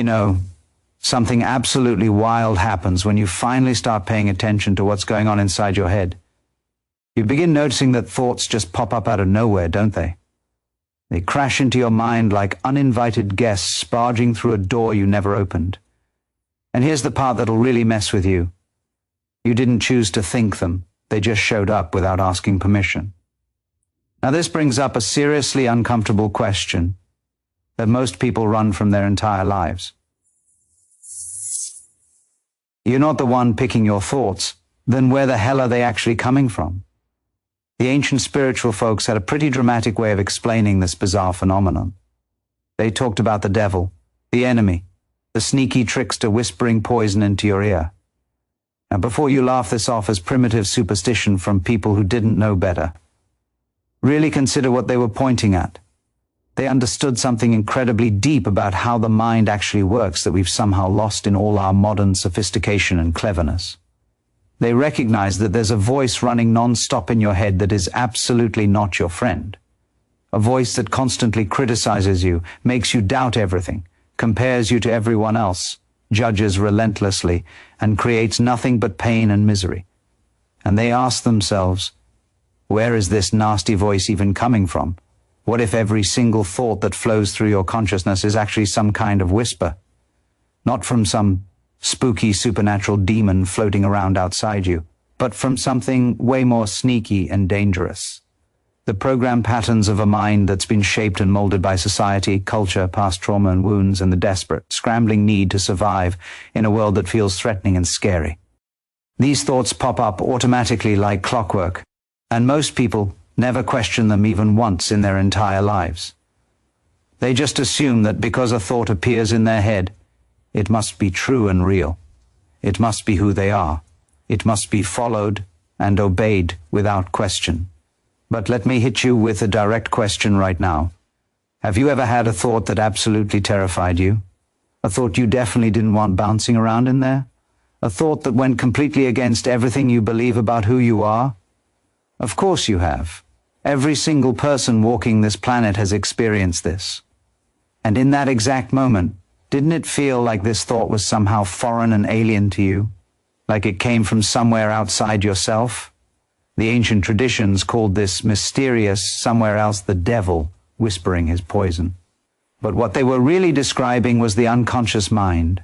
You know, something absolutely wild happens when you finally start paying attention to what's going on inside your head. You begin noticing that thoughts just pop up out of nowhere, don't they? They crash into your mind like uninvited guests barging through a door you never opened. And here's the part that'll really mess with you. You didn't choose to think them. They just showed up without asking permission. Now this brings up a seriously uncomfortable question that most people run from their entire lives. You're not the one picking your thoughts. Then where the hell are they actually coming from? The ancient spiritual folks had a pretty dramatic way of explaining this bizarre phenomenon. They talked about the devil, the enemy, the sneaky trickster whispering poison into your ear. Now, before you laugh this off as primitive superstition from people who didn't know better, really consider what they were pointing at. They understood something incredibly deep about how the mind actually works that we've somehow lost in all our modern sophistication and cleverness. They recognize that there's a voice running non-stop in your head that is absolutely not your friend. A voice that constantly criticizes you, makes you doubt everything, compares you to everyone else, judges relentlessly, and creates nothing but pain and misery. And they ask themselves, where is this nasty voice even coming from? What if every single thought that flows through your consciousness is actually some kind of whisper? Not from some spooky supernatural demon floating around outside you, but from something way more sneaky and dangerous. The programmed patterns of a mind that's been shaped and molded by society, culture, past trauma and wounds, and the desperate, scrambling need to survive in a world that feels threatening and scary. These thoughts pop up automatically like clockwork, and most people never question them even once in their entire lives. They just assume that because a thought appears in their head, it must be true and real. It must be who they are. It must be followed and obeyed without question. But let me hit you with a direct question right now. Have you ever had a thought that absolutely terrified you? A thought you definitely didn't want bouncing around in there? A thought that went completely against everything you believe about who you are? Of course you have. Every single person walking this planet has experienced this. And in that exact moment, didn't it feel like this thought was somehow foreign and alien to you? Like it came from somewhere outside yourself? The ancient traditions called this mysterious somewhere else the devil whispering his poison. But what they were really describing was the unconscious mind,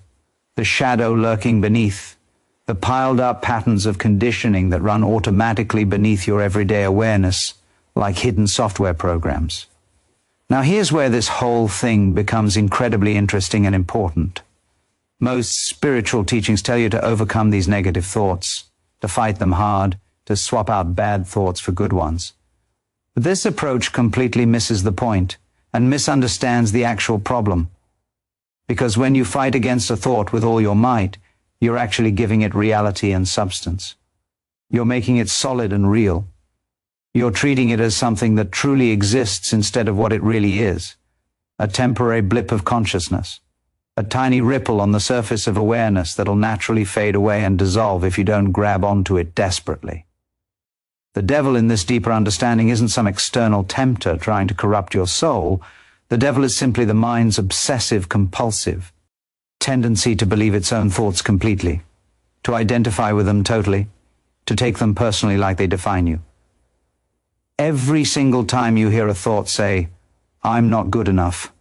the shadow lurking beneath, the piled up patterns of conditioning that run automatically beneath your everyday awareness, like hidden software programs. Now here's where this whole thing becomes incredibly interesting and important. Most spiritual teachings tell you to overcome these negative thoughts, to fight them hard, to swap out bad thoughts for good ones. But this approach completely misses the point and misunderstands the actual problem. Because when you fight against a thought with all your might, you're actually giving it reality and substance. You're making it solid and real. You're treating it as something that truly exists instead of what it really is. A temporary blip of consciousness. A tiny ripple on the surface of awareness that'll naturally fade away and dissolve if you don't grab onto it desperately. The devil in this deeper understanding isn't some external tempter trying to corrupt your soul. The devil is simply the mind's obsessive, compulsive tendency to believe its own thoughts completely, to identify with them totally, to take them personally like they define you. Every single time you hear a thought say, "I'm not good enough,"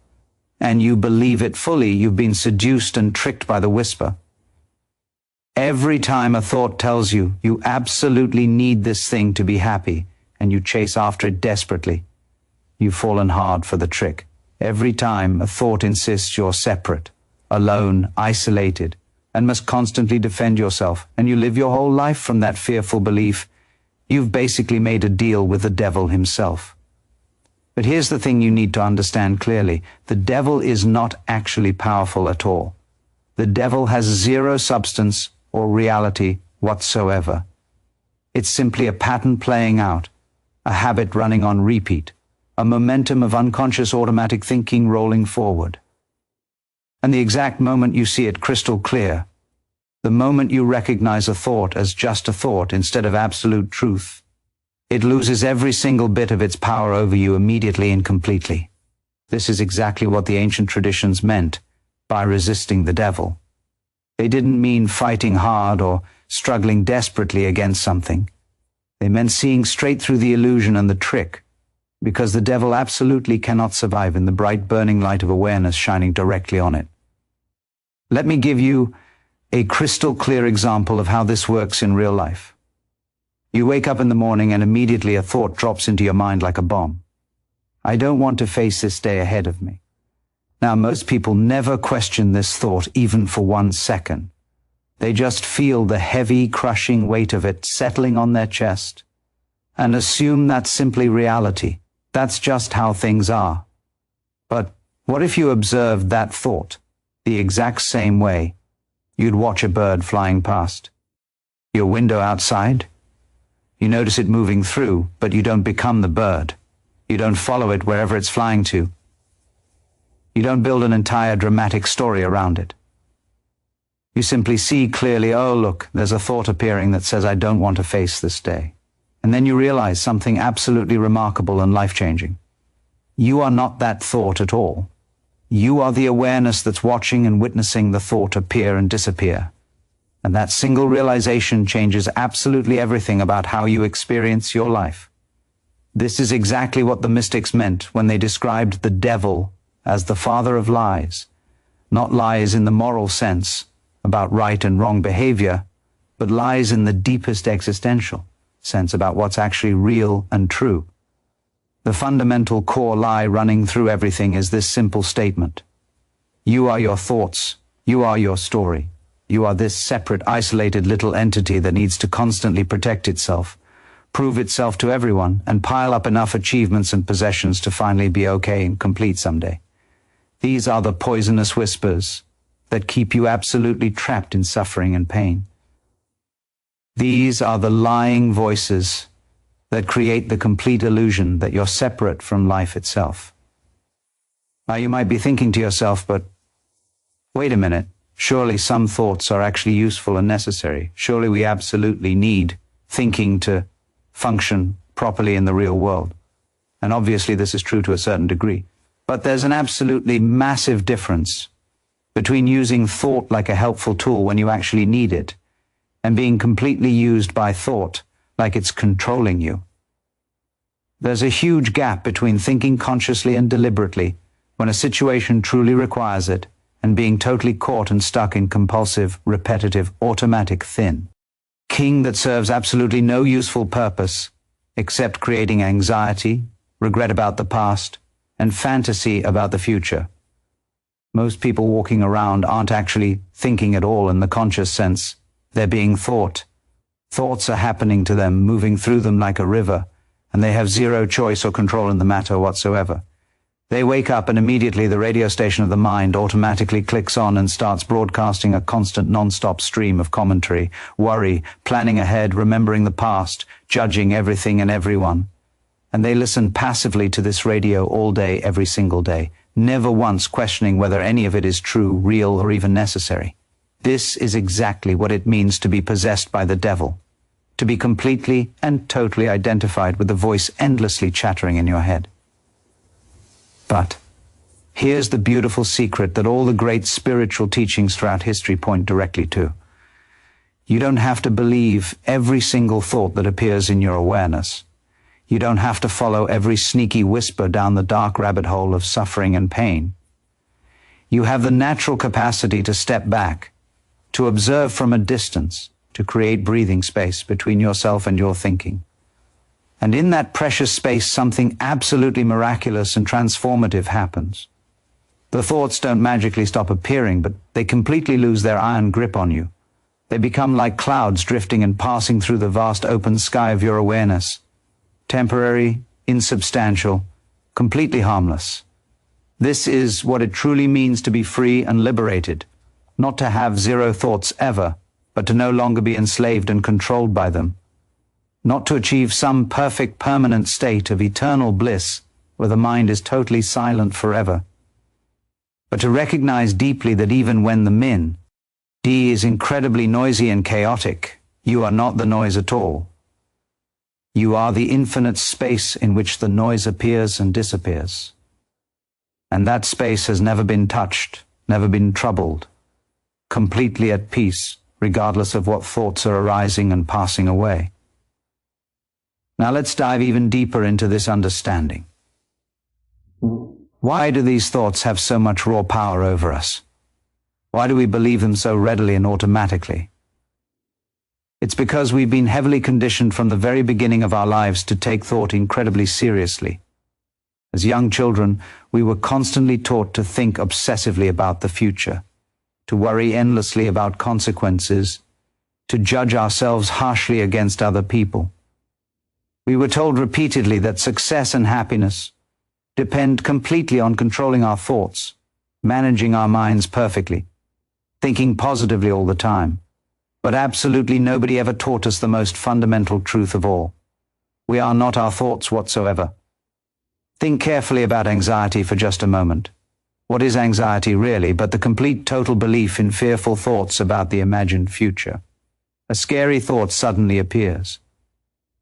and you believe it fully, you've been seduced and tricked by the whisper. Every time a thought tells you you absolutely need this thing to be happy, and you chase after it desperately, you've fallen hard for the trick. Every time a thought insists you're separate, alone, isolated, and must constantly defend yourself, and you live your whole life from that fearful belief, you've basically made a deal with the devil himself. But here's the thing you need to understand clearly. The devil is not actually powerful at all. The devil has zero substance or reality whatsoever. It's simply a pattern playing out, a habit running on repeat, a momentum of unconscious automatic thinking rolling forward. And the exact moment you see it crystal clear, the moment you recognize a thought as just a thought instead of absolute truth, it loses every single bit of its power over you immediately and completely. This is exactly what the ancient traditions meant by resisting the devil. They didn't mean fighting hard or struggling desperately against something. They meant seeing straight through the illusion and the trick, because the devil absolutely cannot survive in the bright burning light of awareness shining directly on it. Let me give you a crystal clear example of how this works in real life. You wake up in the morning and immediately a thought drops into your mind like a bomb. I don't want to face this day ahead of me. Now, most people never question this thought even for 1 second. They just feel the heavy, crushing weight of it settling on their chest and assume that's simply reality. That's just how things are. But what if you observed that thought the exact same way you'd watch a bird flying past? Your window outside? You notice it moving through, but you don't become the bird. You don't follow it wherever it's flying to. You don't build an entire dramatic story around it. You simply see clearly, oh look, there's a thought appearing that says I don't want to face this day. And then you realize something absolutely remarkable and life-changing. You are not that thought at all. You are the awareness that's watching and witnessing the thought appear and disappear. And that single realization changes absolutely everything about how you experience your life. This is exactly what the mystics meant when they described the devil as the father of lies. Not lies in the moral sense, about right and wrong behavior, but lies in the deepest existential sense about what's actually real and true. The fundamental core lie running through everything is this simple statement. You are your thoughts. You are your story. You are this separate, isolated little entity that needs to constantly protect itself, prove itself to everyone, and pile up enough achievements and possessions to finally be okay and complete someday. These are the poisonous whispers that keep you absolutely trapped in suffering and pain. These are the lying voices that create the complete illusion that you're separate from life itself. Now you might be thinking to yourself, but wait a minute, surely some thoughts are actually useful and necessary. Surely we absolutely need thinking to function properly in the real world. And obviously this is true to a certain degree. But there's an absolutely massive difference between using thought like a helpful tool when you actually need it and being completely used by thought like it's controlling you. There's a huge gap between thinking consciously and deliberately when a situation truly requires it and being totally caught and stuck in compulsive, repetitive, automatic thinking that serves absolutely no useful purpose except creating anxiety, regret about the past, and fantasy about the future. Most people walking around aren't actually thinking at all in the conscious sense. They're being thought. Thoughts are happening to them, moving through them like a river, and they have zero choice or control in the matter whatsoever. They wake up and immediately the radio station of the mind automatically clicks on and starts broadcasting a constant non-stop stream of commentary, worry, planning ahead, remembering the past, judging everything and everyone. And they listen passively to this radio all day, every single day, never once questioning whether any of it is true, real, or even necessary. This is exactly what it means to be possessed by the devil, to be completely and totally identified with the voice endlessly chattering in your head. But here's the beautiful secret that all the great spiritual teachings throughout history point directly to. You don't have to believe every single thought that appears in your awareness. You don't have to follow every sneaky whisper down the dark rabbit hole of suffering and pain. You have the natural capacity to step back, to observe from a distance, to create breathing space between yourself and your thinking. And in that precious space, something absolutely miraculous and transformative happens. The thoughts don't magically stop appearing, but they completely lose their iron grip on you. They become like clouds drifting and passing through the vast open sky of your awareness. Temporary, insubstantial, completely harmless. This is what it truly means to be free and liberated, not to have zero thoughts ever, but to no longer be enslaved and controlled by them. Not to achieve some perfect permanent state of eternal bliss where the mind is totally silent forever, but to recognize deeply that even when the D is incredibly noisy and chaotic, you are not the noise at all. You are the infinite space in which the noise appears and disappears. And that space has never been touched, never been troubled, completely at peace, regardless of what thoughts are arising and passing away. Now let's dive even deeper into this understanding. Why do these thoughts have so much raw power over us? Why do we believe them so readily and automatically? It's because we've been heavily conditioned from the very beginning of our lives to take thought incredibly seriously. As young children, we were constantly taught to think obsessively about the future, to worry endlessly about consequences, to judge ourselves harshly against other people. We were told repeatedly that success and happiness depend completely on controlling our thoughts, managing our minds perfectly, thinking positively all the time. But absolutely nobody ever taught us the most fundamental truth of all. We are not our thoughts whatsoever. Think carefully about anxiety for just a moment. What is anxiety really but the complete total belief in fearful thoughts about the imagined future? A scary thought suddenly appears.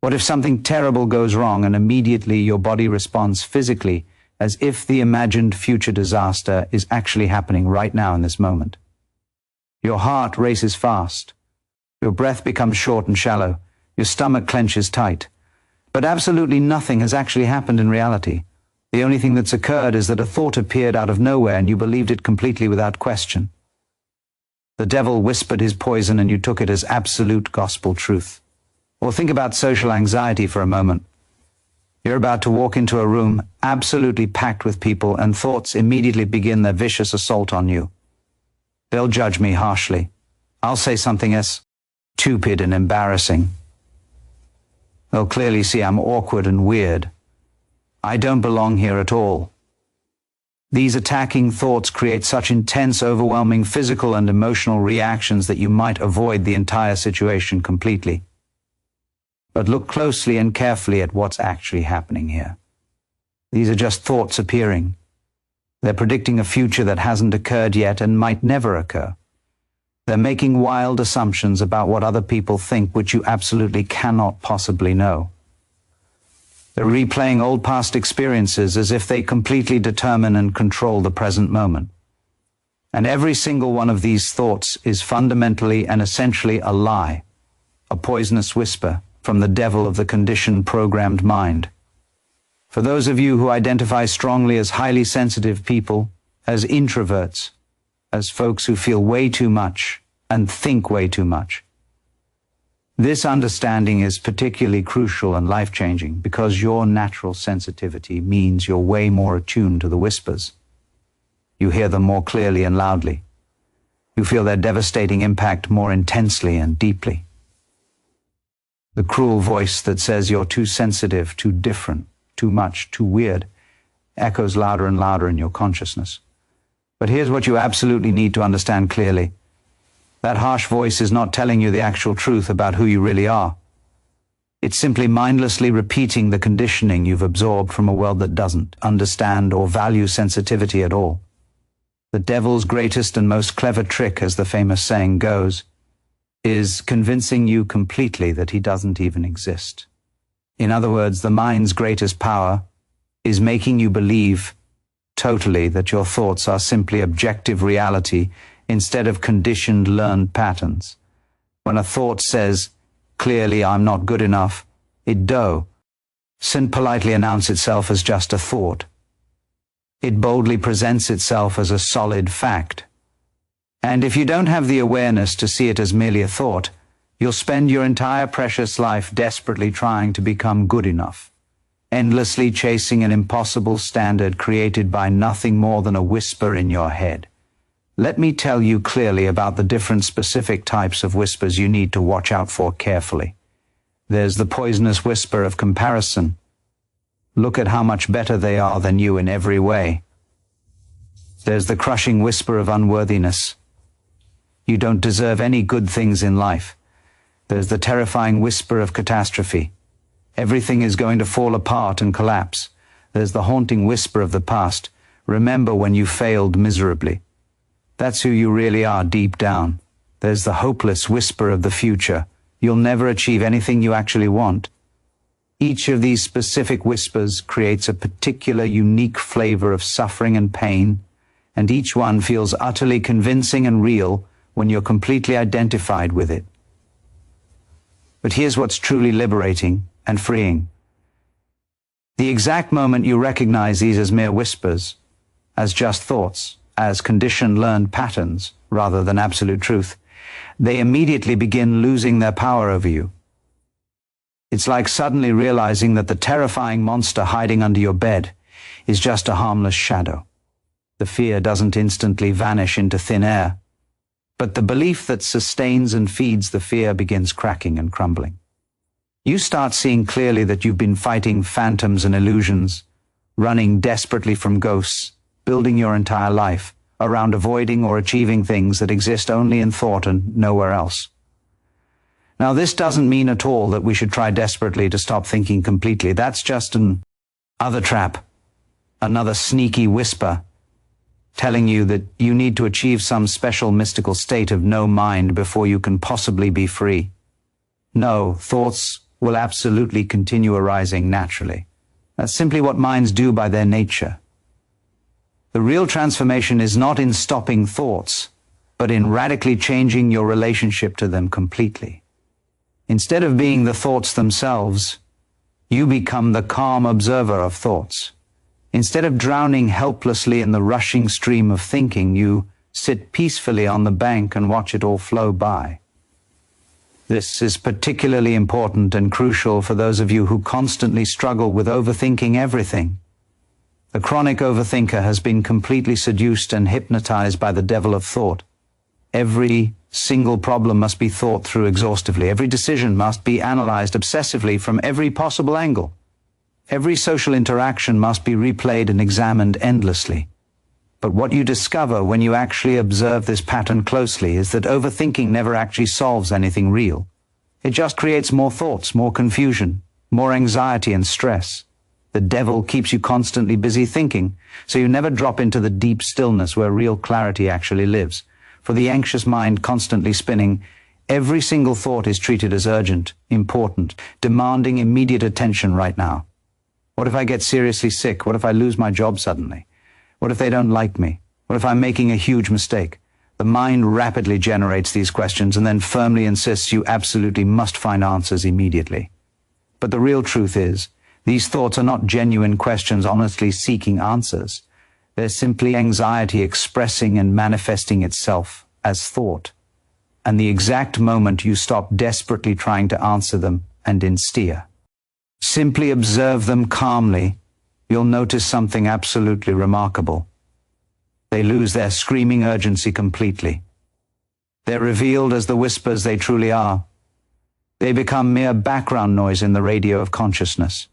What if something terrible goes wrong and immediately your body responds physically as if the imagined future disaster is actually happening right now in this moment? Your heart races fast. Your breath becomes short and shallow. Your stomach clenches tight. But absolutely nothing has actually happened in reality. The only thing that's occurred is that a thought appeared out of nowhere and you believed it completely without question. The devil whispered his poison and you took it as absolute gospel truth. Or think about social anxiety for a moment. You're about to walk into a room absolutely packed with people and thoughts immediately begin their vicious assault on you. They'll judge me harshly. I'll say something as stupid and embarrassing. They'll clearly see I'm awkward and weird. I don't belong here at all. These attacking thoughts create such intense, overwhelming physical and emotional reactions that you might avoid the entire situation completely. But look closely and carefully at what's actually happening here. These are just thoughts appearing. They're predicting a future that hasn't occurred yet and might never occur. They're making wild assumptions about what other people think which you absolutely cannot possibly know. They're replaying old past experiences as if they completely determine and control the present moment. And every single one of these thoughts is fundamentally and essentially a lie, a poisonous whisper from the devil of the conditioned, programmed mind. For those of you who identify strongly as highly sensitive people, as introverts, as folks who feel way too much and think way too much, this understanding is particularly crucial and life-changing because your natural sensitivity means you're way more attuned to the whispers. You hear them more clearly and loudly. You feel their devastating impact more intensely and deeply. The cruel voice that says you're too sensitive, too different, too much, too weird, echoes louder and louder in your consciousness. But here's what you absolutely need to understand clearly. That harsh voice is not telling you the actual truth about who you really are. It's simply mindlessly repeating the conditioning you've absorbed from a world that doesn't understand or value sensitivity at all. The devil's greatest and most clever trick, as the famous saying goes, is convincing you completely that he doesn't even exist. In other words, the mind's greatest power is making you believe totally that your thoughts are simply objective reality instead of conditioned, learned patterns. When a thought says, clearly I'm not good enough, it doesn't politely announce itself as just a thought. It boldly presents itself as a solid fact. And if you don't have the awareness to see it as merely a thought, you'll spend your entire precious life desperately trying to become good enough, endlessly chasing an impossible standard created by nothing more than a whisper in your head. Let me tell you clearly about the different specific types of whispers you need to watch out for carefully. There's the poisonous whisper of comparison. Look at how much better they are than you in every way. There's the crushing whisper of unworthiness. You don't deserve any good things in life. There's the terrifying whisper of catastrophe. Everything is going to fall apart and collapse. There's the haunting whisper of the past. Remember when you failed miserably. That's who you really are deep down. There's the hopeless whisper of the future. You'll never achieve anything you actually want. Each of these specific whispers creates a particular, unique flavor of suffering and pain, and each one feels utterly convincing and real when you're completely identified with it. But here's what's truly liberating and freeing. The exact moment you recognize these as mere whispers, as just thoughts, as conditioned learned patterns, rather than absolute truth, they immediately begin losing their power over you. It's like suddenly realizing that the terrifying monster hiding under your bed is just a harmless shadow. The fear doesn't instantly vanish into thin air, but the belief that sustains and feeds the fear begins cracking and crumbling. You start seeing clearly that you've been fighting phantoms and illusions, running desperately from ghosts, building your entire life around avoiding or achieving things that exist only in thought and nowhere else. Now, this doesn't mean at all that we should try desperately to stop thinking completely. That's just another trap, another sneaky whisper, telling you that you need to achieve some special mystical state of no mind before you can possibly be free. No, thoughts will absolutely continue arising naturally. That's simply what minds do by their nature. The real transformation is not in stopping thoughts, but in radically changing your relationship to them completely. Instead of being the thoughts themselves, you become the calm observer of thoughts. Instead of drowning helplessly in the rushing stream of thinking, you sit peacefully on the bank and watch it all flow by. This is particularly important and crucial for those of you who constantly struggle with overthinking everything. The chronic overthinker has been completely seduced and hypnotized by the devil of thought. Every single problem must be thought through exhaustively. Every decision must be analyzed obsessively from every possible angle. Every social interaction must be replayed and examined endlessly. But what you discover when you actually observe this pattern closely is that overthinking never actually solves anything real. It just creates more thoughts, more confusion, more anxiety and stress. The devil keeps you constantly busy thinking, so you never drop into the deep stillness where real clarity actually lives. For the anxious mind constantly spinning, every single thought is treated as urgent, important, demanding immediate attention right now. What if I get seriously sick? What if I lose my job suddenly? What if they don't like me? What if I'm making a huge mistake? The mind rapidly generates these questions and then firmly insists you absolutely must find answers immediately. But the real truth is, these thoughts are not genuine questions honestly seeking answers. They're simply anxiety expressing and manifesting itself as thought. And the exact moment you stop desperately trying to answer them and insteer, simply observe them calmly, you'll notice something absolutely remarkable. They lose their screaming urgency completely. They're revealed as the whispers they truly are. They become mere background noise in the radio of consciousness.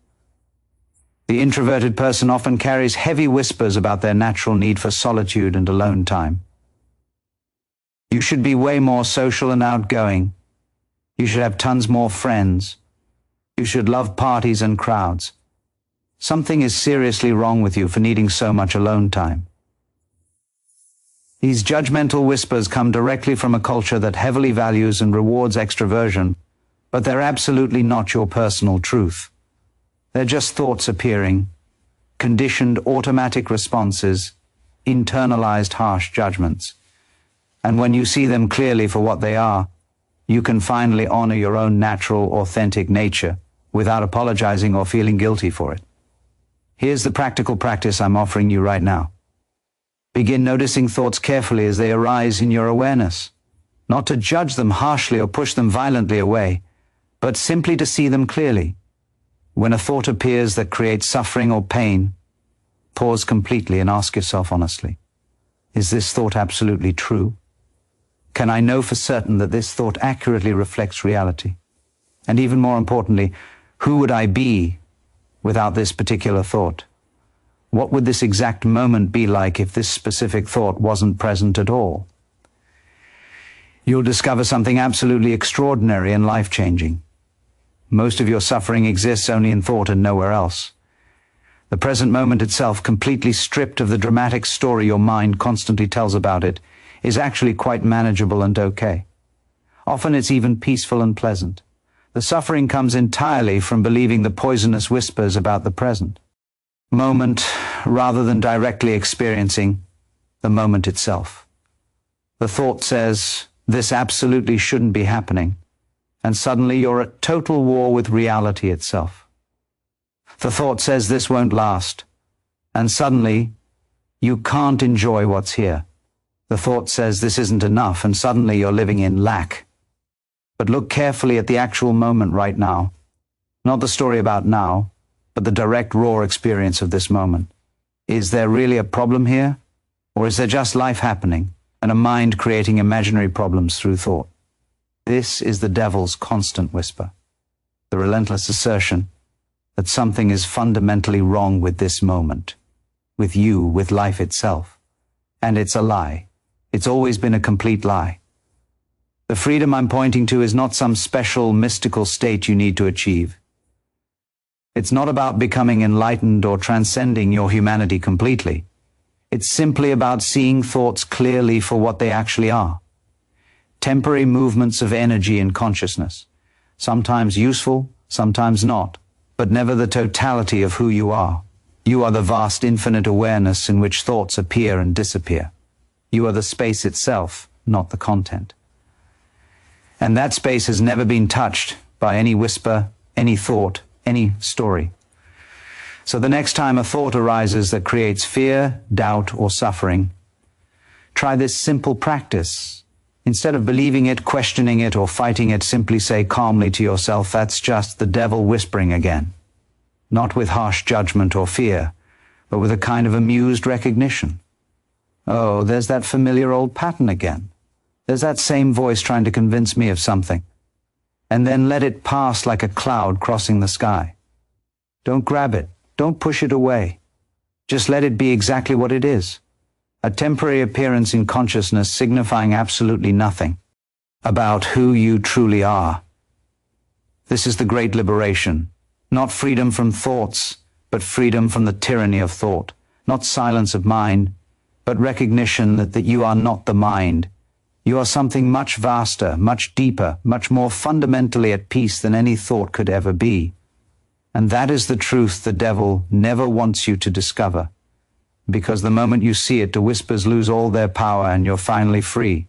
The introverted person often carries heavy whispers about their natural need for solitude and alone time. You should be way more social and outgoing. You should have tons more friends. You should love parties and crowds. Something is seriously wrong with you for needing so much alone time. These judgmental whispers come directly from a culture that heavily values and rewards extroversion, but they're absolutely not your personal truth. They're just thoughts appearing, conditioned automatic responses, internalized harsh judgments. And when you see them clearly for what they are, you can finally honor your own natural, authentic nature without apologizing or feeling guilty for it. Here's the practical practice I'm offering you right now. Begin noticing thoughts carefully as they arise in your awareness, not to judge them harshly or push them violently away, but simply to see them clearly. When a thought appears that creates suffering or pain, pause completely and ask yourself honestly, is this thought absolutely true? Can I know for certain that this thought accurately reflects reality? And even more importantly, who would I be without this particular thought? What would this exact moment be like if this specific thought wasn't present at all? You'll discover something absolutely extraordinary and life-changing. Most of your suffering exists only in thought and nowhere else. The present moment itself, completely stripped of the dramatic story your mind constantly tells about it, is actually quite manageable and okay. Often it's even peaceful and pleasant. The suffering comes entirely from believing the poisonous whispers about the present moment rather than directly experiencing the moment itself. The thought says, this absolutely shouldn't be happening, and suddenly you're at total war with reality itself. The thought says this won't last, and suddenly you can't enjoy what's here. The thought says this isn't enough, and suddenly you're living in lack. But look carefully at the actual moment right now. Not the story about now, but the direct raw experience of this moment. Is there really a problem here? Or is there just life happening, and a mind creating imaginary problems through thought? This is the devil's constant whisper, the relentless assertion that something is fundamentally wrong with this moment, with you, with life itself. And it's a lie. It's always been a complete lie. The freedom I'm pointing to is not some special mystical state you need to achieve. It's not about becoming enlightened or transcending your humanity completely. It's simply about seeing thoughts clearly for what they actually are. Temporary movements of energy in consciousness, sometimes useful, sometimes not, but never the totality of who you are. You are the vast infinite awareness in which thoughts appear and disappear. You are the space itself, not the content. And that space has never been touched by any whisper, any thought, any story. So the next time a thought arises that creates fear, doubt, or suffering, try this simple practice. Instead of believing it, questioning it, or fighting it, simply say calmly to yourself, that's just the devil whispering again. Not with harsh judgment or fear, but with a kind of amused recognition. Oh, there's that familiar old pattern again. There's that same voice trying to convince me of something. And then let it pass like a cloud crossing the sky. Don't grab it. Don't push it away. Just let it be exactly what it is. A temporary appearance in consciousness signifying absolutely nothing about who you truly are. This is the great liberation. Not freedom from thoughts, but freedom from the tyranny of thought. Not silence of mind, but recognition that you are not the mind. You are something much vaster, much deeper, much more fundamentally at peace than any thought could ever be. And that is the truth the devil never wants you to discover, because the moment you see it, the whispers lose all their power and you're finally free.